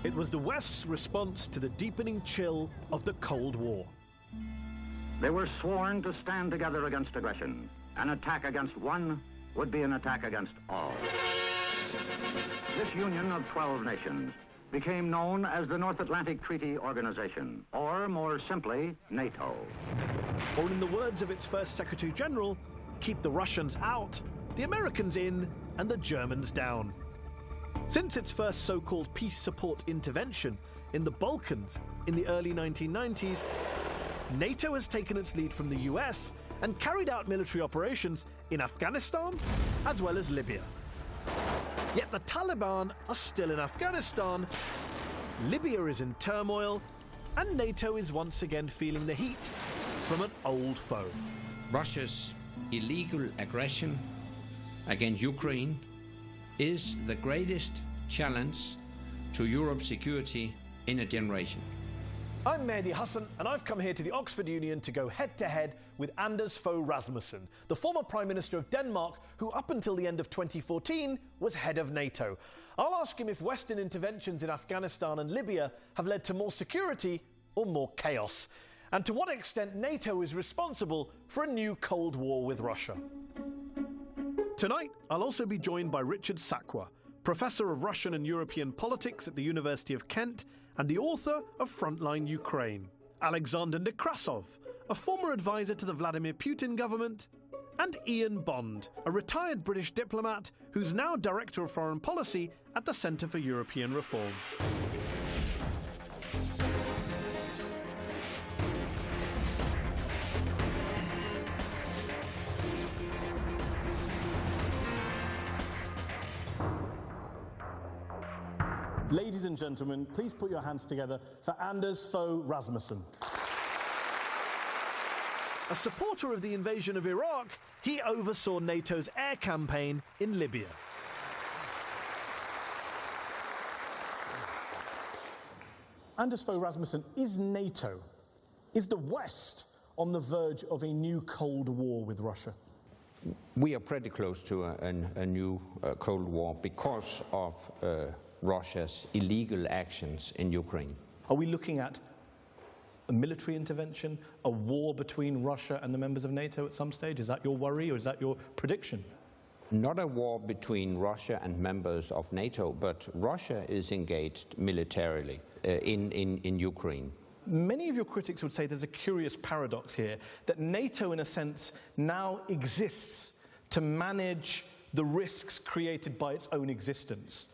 It was the West's response to the deepening chill of the Cold War. They were sworn to stand together against aggression. An attack against one would be an attack against all. This union of 12 nations became known as the North Atlantic Treaty Organization, or more simply, NATO. Or in the words of its first Secretary General, keep the Russians out, the Americans in, and the Germans down. Since its first so-called peace support intervention in the Balkans in the early 1990s, NATO has taken its lead from the US and carried out military operations in Afghanistan as well as Libya. Yet the Taliban are still in Afghanistan, Libya is in turmoil, and NATO is once again feeling the heat from an old foe. Russia's illegal aggression against Ukraine is the greatest challenge to Europe's security in a generation. I'm Mehdi Hassan, and I've come here to the Oxford Union to go head-to-head with Anders Fogh Rasmussen, the former Prime Minister of Denmark, who up until the end of 2014 was head of NATO. I'll ask him if Western interventions in Afghanistan and Libya have led to more security or more chaos, and to what extent NATO is responsible for a new Cold War with Russia. Tonight, I'll also be joined by Richard Sakwa, Professor of Russian and European Politics at the University of Kent and the author of Frontline Ukraine, Alexander Nekrasov, a former advisor to the Vladimir Putin government, and Ian Bond, a retired British diplomat who's now Director of Foreign Policy at the Centre for European Reform. Ladies and gentlemen, please put your hands together for Anders Fogh Rasmussen. A supporter of the invasion of Iraq, he oversaw NATO's air campaign in Libya. Anders Fogh Rasmussen, is NATO, is the West on the verge of a new Cold War with Russia? We are pretty close to a new Cold War because of Russia's illegal actions in Ukraine. Are we looking at a military intervention, a war between Russia and the members of NATO at some stage? Is that your worry or is that your prediction? Not a war between Russia and members of NATO, but Russia is engaged militarily in Ukraine. Many of your critics would say there's a curious paradox here, that NATO, in a sense, now exists to manage the risks created by its own existence.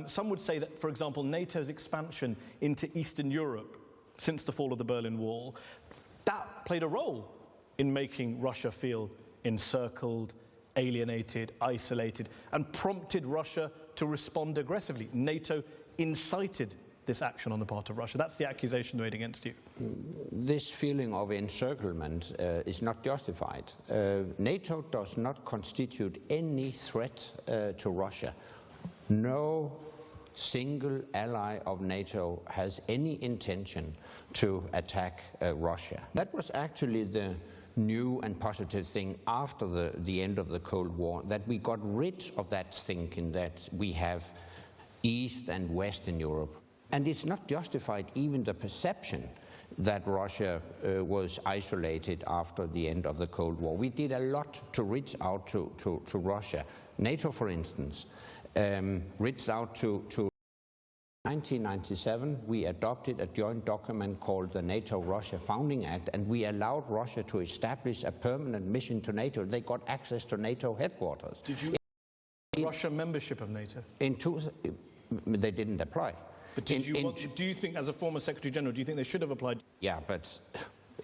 Some would say that, for example, NATO's expansion into Eastern Europe since the fall of the Berlin Wall, that played a role in making Russia feel encircled, alienated, isolated, and prompted Russia to respond aggressively. NATO incited this action on the part of Russia. That's the accusation made against you. This feeling of encirclement is not justified. NATO does not constitute any threat to Russia. No single ally of NATO has any intention to attack Russia. That was actually the new and positive thing after the end of the Cold War, that we got rid of that thinking that we have East and West in Europe. And it's not justified, even the perception that Russia was isolated after the end of the Cold War. We did a lot to reach out to Russia. NATO, for instance, reached out to 1997, we adopted a joint document called the NATO-Russia Founding Act, and we allowed Russia to establish a permanent mission to NATO. They got access to NATO headquarters. Did you Russia membership of NATO? They didn't apply. But do you think, as a former Secretary General, do you think they should have applied? Yeah, but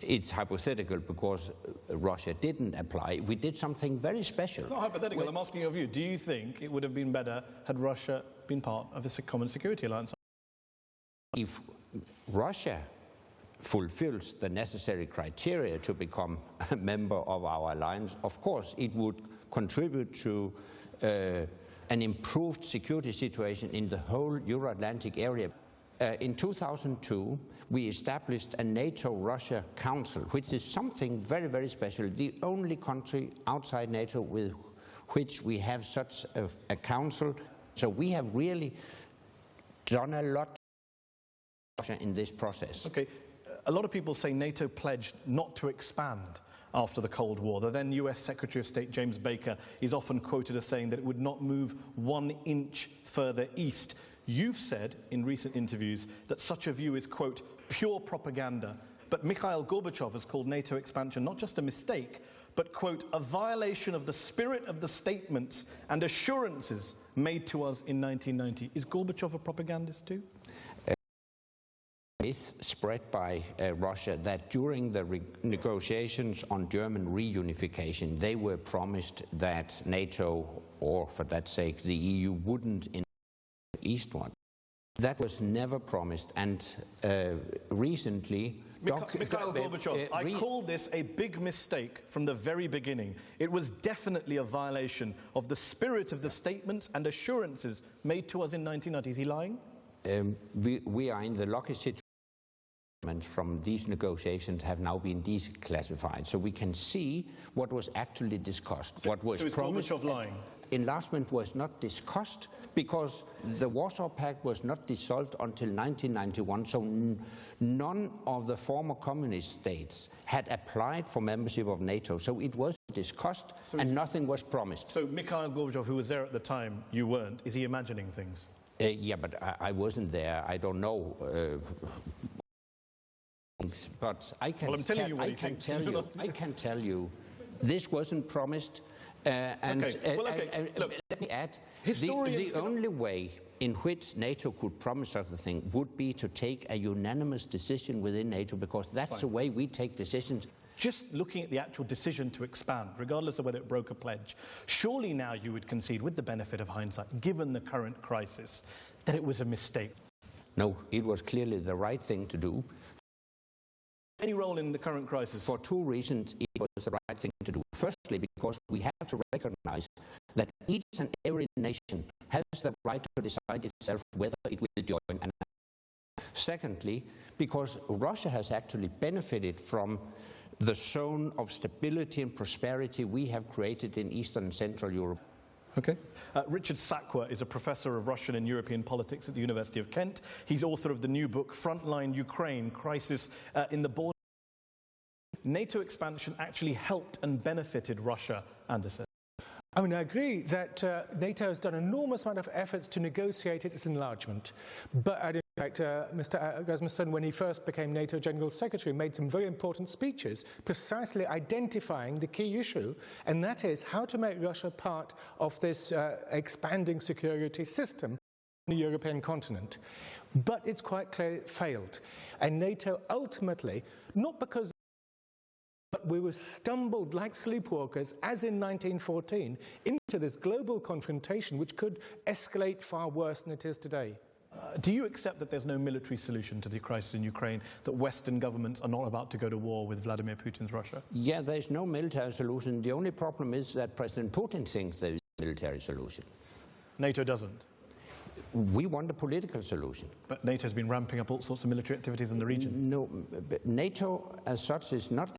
it's hypothetical because Russia didn't apply. We did something very special. It's not hypothetical, I'm asking your view. Do you think it would have been better had Russia been part of a common security alliance? If Russia fulfills the necessary criteria to become a member of our alliance, of course it would contribute to an improved security situation in the whole Euro-Atlantic area. In 2002, we established a NATO-Russia Council, which is something very, very special. The only country outside NATO with which we have such a council. So we have really done a lot Russia in this process. Okay, a lot of people say NATO pledged not to expand after the Cold War. The then US Secretary of State James Baker is often quoted as saying that it would not move 1 inch further east. You've said in recent interviews that such a view is, quote, pure propaganda. But Mikhail Gorbachev has called NATO expansion not just a mistake, but, quote, a violation of the spirit of the statements and assurances made to us in 1990. Is Gorbachev a propagandist too? Myth spread by Russia that during the negotiations on German reunification, they were promised that NATO, or for that sake, the EU, wouldn't invade eastward. That was never promised, and recently... Mikhail Gorbachev, I called this a big mistake from the very beginning. It was definitely a violation of the spirit of the statements and assurances made to us in 1990. Is he lying? We are in the lucky situation from these negotiations have now been declassified, so we can see what was actually discussed. What was promised. Gorbachev lying? Enlargement was not discussed because the Warsaw Pact was not dissolved until 1991, so none of the former communist states had applied for membership of NATO, so it was discussed and nothing was promised. So Mikhail Gorbachev, who was there at the time, you weren't, is he imagining things? Yeah, but I wasn't there, I don't know. But I can tell you, this wasn't promised. Look, let me add, the only way in which NATO could promise such a thing would be to take a unanimous decision within NATO, because that's the way we take decisions. Just looking at the actual decision to expand, regardless of whether it broke a pledge, surely now you would concede, with the benefit of hindsight, given the current crisis, that it was a mistake. No, it was clearly the right thing to do. Any role in the current crisis? For two reasons, it was the right thing to do. Firstly, because we have to recognize that each and every nation has the right to decide itself whether it will join. And secondly, because Russia has actually benefited from the zone of stability and prosperity we have created in Eastern and Central Europe. Okay. Richard Sakwa is a professor of Russian and European politics at the University of Kent. He's author of the new book, Frontline Ukraine, Crisis in the Border. NATO expansion actually helped and benefited Russia, Anderson. I mean, I agree that NATO has done an enormous amount of efforts to negotiate its enlargement. But in fact, Mr. Rasmussen, when he first became NATO General Secretary, made some very important speeches precisely identifying the key issue, and that is how to make Russia part of this expanding security system on the European continent. But it's quite clear it failed. And NATO ultimately, not because we were stumbled like sleepwalkers, as in 1914, into this global confrontation which could escalate far worse than it is today. Do you accept that there's no military solution to the crisis in Ukraine, that Western governments are not about to go to war with Vladimir Putin's Russia? Yeah, there's no military solution. The only problem is that President Putin thinks there is a military solution. NATO doesn't? We want a political solution. But NATO's been ramping up all sorts of military activities in the region. No, NATO as such is not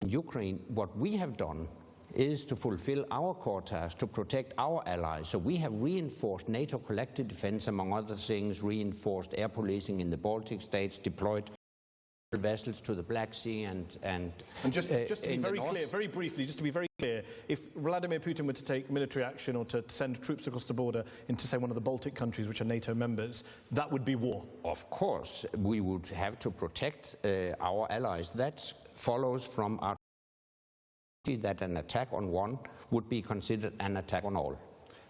in Ukraine. What we have done is to fulfill our core task to protect our allies. So we have reinforced NATO collective defense, among other things, reinforced air policing in the Baltic states, deployed vessels to the Black Sea and just to be very clear, very briefly, just to be very clear, if Vladimir Putin were to take military action or to send troops across the border into, say, one of the Baltic countries, which are NATO members, that would be war. Of course, we would have to protect our allies. That follows from our that an attack on one would be considered an attack on all.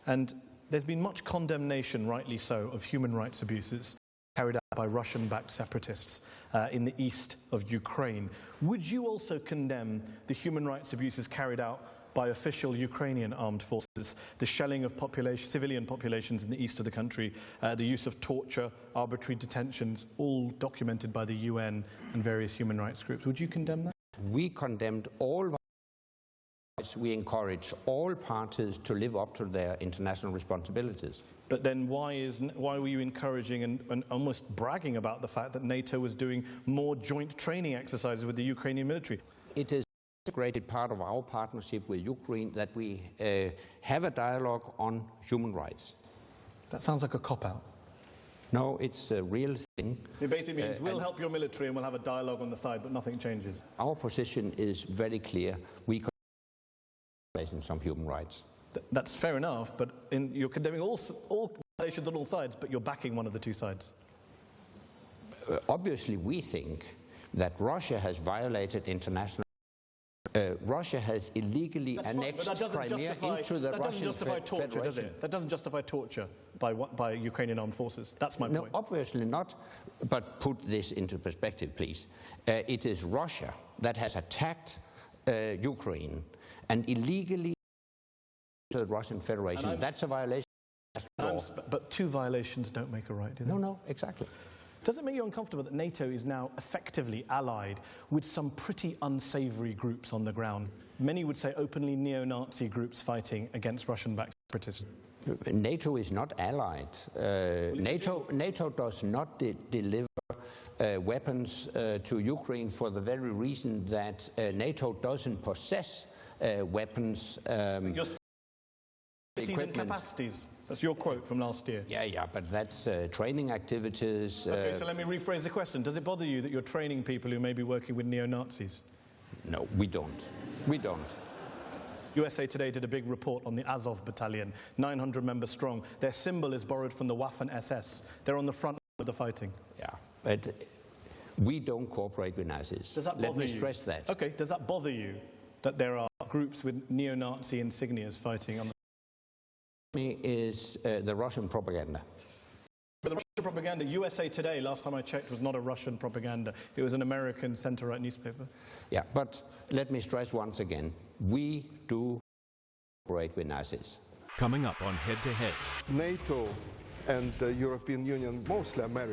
And there's been much condemnation, rightly so, of human rights abuses carried out by Russian-backed separatists in the east of Ukraine. Would you also condemn the human rights abuses carried out by official Ukrainian armed forces, the shelling of civilian populations in the east of the country, the use of torture, arbitrary detentions, all documented by the UN and various human rights groups? Would you condemn that? We condemned all violence. We encourage all parties to live up to their international responsibilities. But then why were you encouraging and almost bragging about the fact that NATO was doing more joint training exercises with the Ukrainian military? It is a integrated part of our partnership with Ukraine that we have a dialogue on human rights. That sounds like a cop-out. No, it's a real thing. It basically means we'll help your military and we'll have a dialogue on the side, but nothing changes. Our position is very clear. We condemn some human rights. That's fair enough, but you're condemning all violations on all sides, but you're backing one of the two sides. Obviously, we think that Russia has violated international. Russia has illegally annexed Crimea into the Russian Federation. That doesn't justify torture, does it? That doesn't justify torture by Ukrainian armed forces. That's my point. No, obviously not. But put this into perspective, please. It is Russia that has attacked Ukraine and illegally to the Russian Federation. That's a violation of law. But two violations don't make a right, do they? No, exactly. Does it make you uncomfortable that NATO is now effectively allied with some pretty unsavory groups on the ground? Many would say openly neo-Nazi groups fighting against Russian-backed separatists. NATO is not allied. NATO does not deliver weapons to Ukraine for the very reason that NATO doesn't possess weapons. And capacities. That's your quote from last year. Yeah, but that's training activities. Okay, so let me rephrase the question. Does it bother you that you're training people who may be working with neo-Nazis? No, we don't. We don't. USA Today did a big report on the Azov battalion, 900 members strong. Their symbol is borrowed from the Waffen-SS. They're on the front of the fighting. Yeah, but we don't cooperate with Nazis. Does that bother you? Let me stress that. Okay, does that bother you that there are groups with neo-Nazi insignias fighting on the is the Russian propaganda. But the Russian propaganda, USA Today, last time I checked, was not a Russian propaganda. It was an American center-right newspaper. Yeah, but let me stress once again, we do cooperate with Nazis. Coming up on Head to Head. NATO and the European Union, mostly America,